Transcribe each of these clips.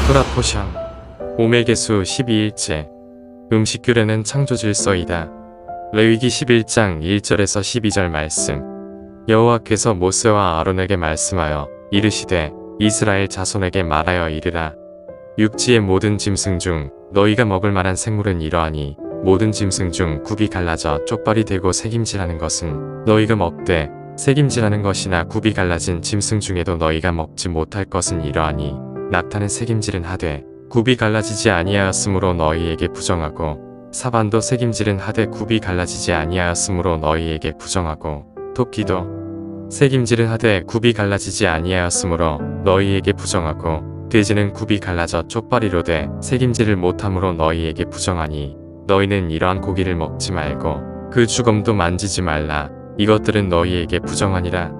토라포션 오메개수 12일째 음식 규례는 창조 질서이다. 레위기 11장 1절에서 12절 말씀. 여호와께서 모세와 아론에게 말씀하여 이르시되 이스라엘 자손에게 말하여 이르라. 육지의 모든 짐승 중 너희가 먹을 만한 생물은 이러하니 모든 짐승 중 굽이 갈라져 쪽발이 되고 새김질하는 것은 너희가 먹되 새김질하는 것이나 굽이 갈라진 짐승 중에도 너희가 먹지 못할 것은 이러하니 낙타는 새김질은 하되 굽이 갈라지지 아니하였으므로 너희에게 부정하고 사반도 새김질은 하되 굽이 갈라지지 아니하였으므로 너희에게 부정하고 토끼도 새김질은 하되 굽이 갈라지지 아니하였으므로 너희에게 부정하고 돼지는 굽이 갈라져 쪽발이로 돼 새김질을 못함으로 너희에게 부정하니 너희는 이러한 고기를 먹지 말고 그 주검도 만지지 말라. 이것들은 너희에게 부정하니라.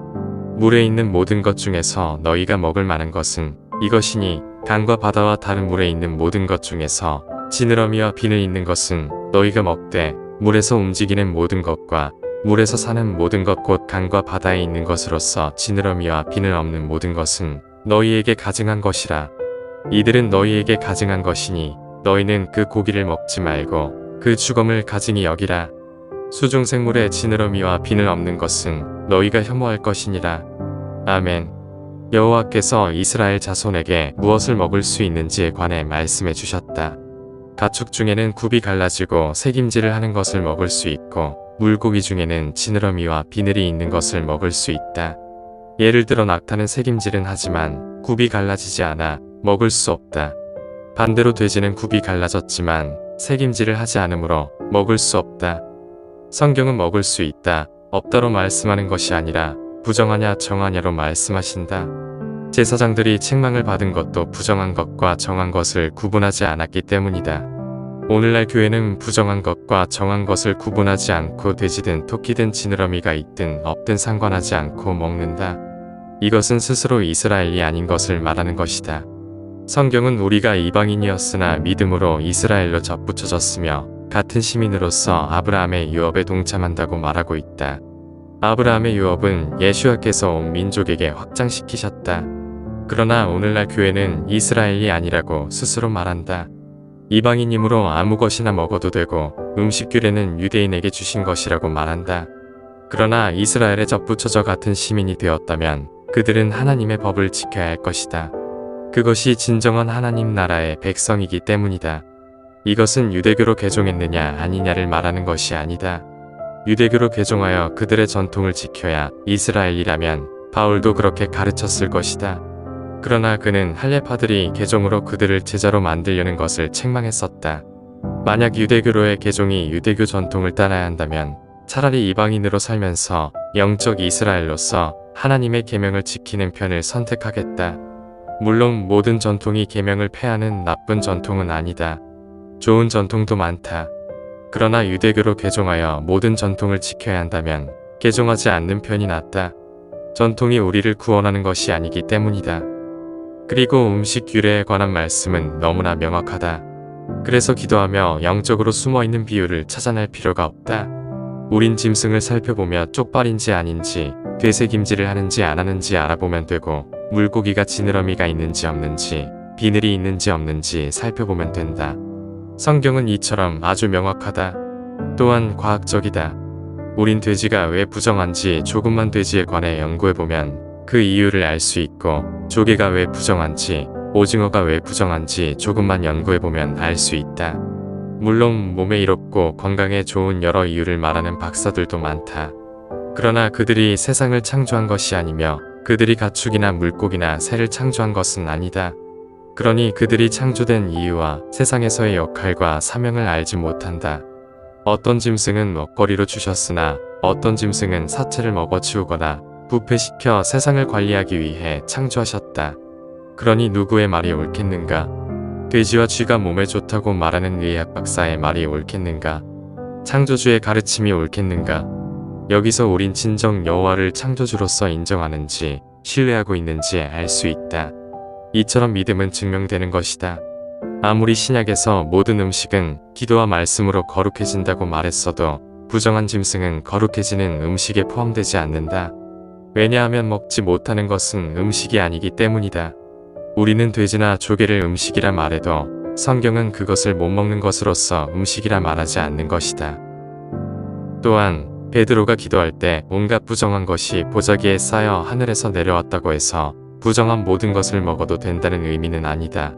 물에 있는 모든 것 중에서 너희가 먹을 만한 것은 이것이니 강과 바다와 다른 물에 있는 모든 것 중에서 지느러미와 비늘 있는 것은 너희가 먹되 물에서 움직이는 모든 것과 물에서 사는 모든 것 곧 강과 바다에 있는 것으로서 지느러미와 비늘 없는 모든 것은 너희에게 가증한 것이라. 이들은 너희에게 가증한 것이니 너희는 그 고기를 먹지 말고 그 주검을 가증히 여기라. 수중생물의 지느러미와 비늘 없는 것은 너희가 혐오할 것이니라. 아멘. 여호와께서 이스라엘 자손에게 무엇을 먹을 수 있는지에 관해 말씀해 주셨다. 가축 중에는 굽이 갈라지고 새김질을 하는 것을 먹을 수 있고 물고기 중에는 지느러미와 비늘이 있는 것을 먹을 수 있다. 예를 들어 낙타는 새김질은 하지만 굽이 갈라지지 않아 먹을 수 없다. 반대로 돼지는 굽이 갈라졌지만 새김질을 하지 않으므로 먹을 수 없다. 성경은 먹을 수 있다, 없다로 말씀하는 것이 아니라 부정하냐 정하냐로 말씀하신다. 제사장들이 책망을 받은 것도 부정한 것과 정한 것을 구분하지 않았기 때문이다. 오늘날 교회는 부정한 것과 정한 것을 구분하지 않고 돼지든 토끼든 지느러미가 있든 없든 상관하지 않고 먹는다. 이것은 스스로 이스라엘이 아닌 것을 말하는 것이다. 성경은 우리가 이방인이었으나 믿음으로 이스라엘로 접붙여졌으며 같은 시민으로서 아브라함의 유업에 동참한다고 말하고 있다. 아브라함의 유업은 예수와께서 온 민족에게 확장시키셨다. 그러나 오늘날 교회는 이스라엘이 아니라고 스스로 말한다. 이방인이므로 아무 것이나 먹어도 되고 음식 규례는 유대인에게 주신 것이라고 말한다. 그러나 이스라엘에 접붙여져 같은 시민이 되었다면 그들은 하나님의 법을 지켜야 할 것이다. 그것이 진정한 하나님 나라의 백성이기 때문이다. 이것은 유대교로 개종했느냐 아니냐를 말하는 것이 아니다. 유대교로 개종하여 그들의 전통을 지켜야 이스라엘이라면 바울도 그렇게 가르쳤을 것이다. 그러나 그는 할례파들이 개종으로 그들을 제자로 만들려는 것을 책망했었다. 만약 유대교로의 개종이 유대교 전통을 따라야 한다면 차라리 이방인으로 살면서 영적 이스라엘로서 하나님의 계명을 지키는 편을 선택하겠다. 물론 모든 전통이 계명을 폐하는 나쁜 전통은 아니다. 좋은 전통도 많다. 그러나 유대교로 개종하여 모든 전통을 지켜야 한다면 개종하지 않는 편이 낫다. 전통이 우리를 구원하는 것이 아니기 때문이다. 그리고 음식 규례에 관한 말씀은 너무나 명확하다. 그래서 기도하며 영적으로 숨어있는 비유를 찾아낼 필요가 없다. 우린 짐승을 살펴보며 쪽발인지 아닌지 되새김질을 하는지 안 하는지 알아보면 되고 물고기가 지느러미가 있는지 없는지 비늘이 있는지 없는지 살펴보면 된다. 성경은 이처럼 아주 명확하다. 또한 과학적이다. 우린 돼지가 왜 부정한지 조금만 돼지에 관해 연구해보면 그 이유를 알 수 있고 조개가 왜 부정한지 오징어가 왜 부정한지 조금만 연구해보면 알 수 있다. 물론 몸에 이롭고 건강에 좋은 여러 이유를 말하는 박사들도 많다. 그러나 그들이 세상을 창조한 것이 아니며 그들이 가축이나 물고기나 새를 창조한 것은 아니다. 그러니 그들이 창조된 이유와 세상에서의 역할과 사명을 알지 못한다. 어떤 짐승은 먹거리로 주셨으나 어떤 짐승은 사체를 먹어치우거나 부패시켜 세상을 관리하기 위해 창조하셨다. 그러니 누구의 말이 옳겠는가? 돼지와 쥐가 몸에 좋다고 말하는 의학 박사의 말이 옳겠는가? 창조주의 가르침이 옳겠는가? 여기서 우린 진정 여호와를 창조주로서 인정하는지 신뢰하고 있는지 알 수 있다. 이처럼 믿음은 증명되는 것이다. 아무리 신약에서 모든 음식은 기도와 말씀으로 거룩해진다고 말했어도 부정한 짐승은 거룩해지는 음식에 포함되지 않는다. 왜냐하면 먹지 못하는 것은 음식이 아니기 때문이다. 우리는 돼지나 조개를 음식이라 말해도 성경은 그것을 못 먹는 것으로서 음식이라 말하지 않는 것이다. 또한 베드로가 기도할 때 온갖 부정한 것이 보자기에 쌓여 하늘에서 내려왔다고 해서 부정한 모든 것을 먹어도 된다는 의미는 아니다.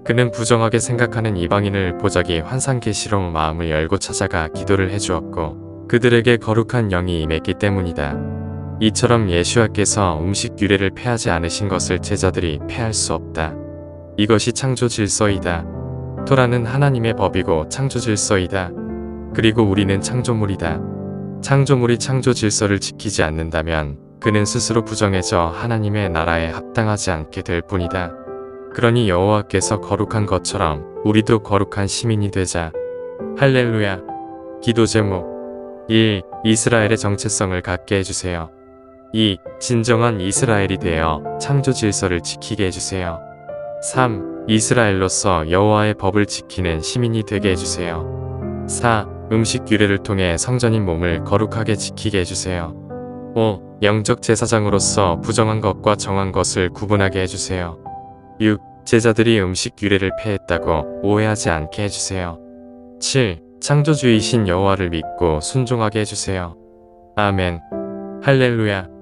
그는 부정하게 생각하는 이방인을 보자기 환상 계시로 마음을 열고 찾아가 기도를 해주었고 그들에게 거룩한 영이 임했기 때문이다. 이처럼 예수와께서 음식 규례를 폐하지 않으신 것을 제자들이 폐할 수 없다. 이것이 창조 질서이다. 토라는 하나님의 법이고 창조 질서이다. 그리고 우리는 창조물이다. 창조물이 창조 질서를 지키지 않는다면 그는 스스로 부정해져 하나님의 나라에 합당하지 않게 될 뿐이다. 그러니 여호와께서 거룩한 것처럼 우리도 거룩한 시민이 되자. 할렐루야. 기도 제목 1. 이스라엘의 정체성을 갖게 해주세요. 2. 진정한 이스라엘이 되어 창조 질서를 지키게 해주세요. 3. 이스라엘로서 여호와의 법을 지키는 시민이 되게 해주세요. 4. 음식 규례를 통해 성전인 몸을 거룩하게 지키게 해주세요. 5. 영적 제사장으로서 부정한 것과 정한 것을 구분하게 해주세요. 6. 제자들이 음식 규례를 폐했다고 오해하지 않게 해주세요. 7. 창조주이신 여호와를 믿고 순종하게 해주세요. 아멘. 할렐루야.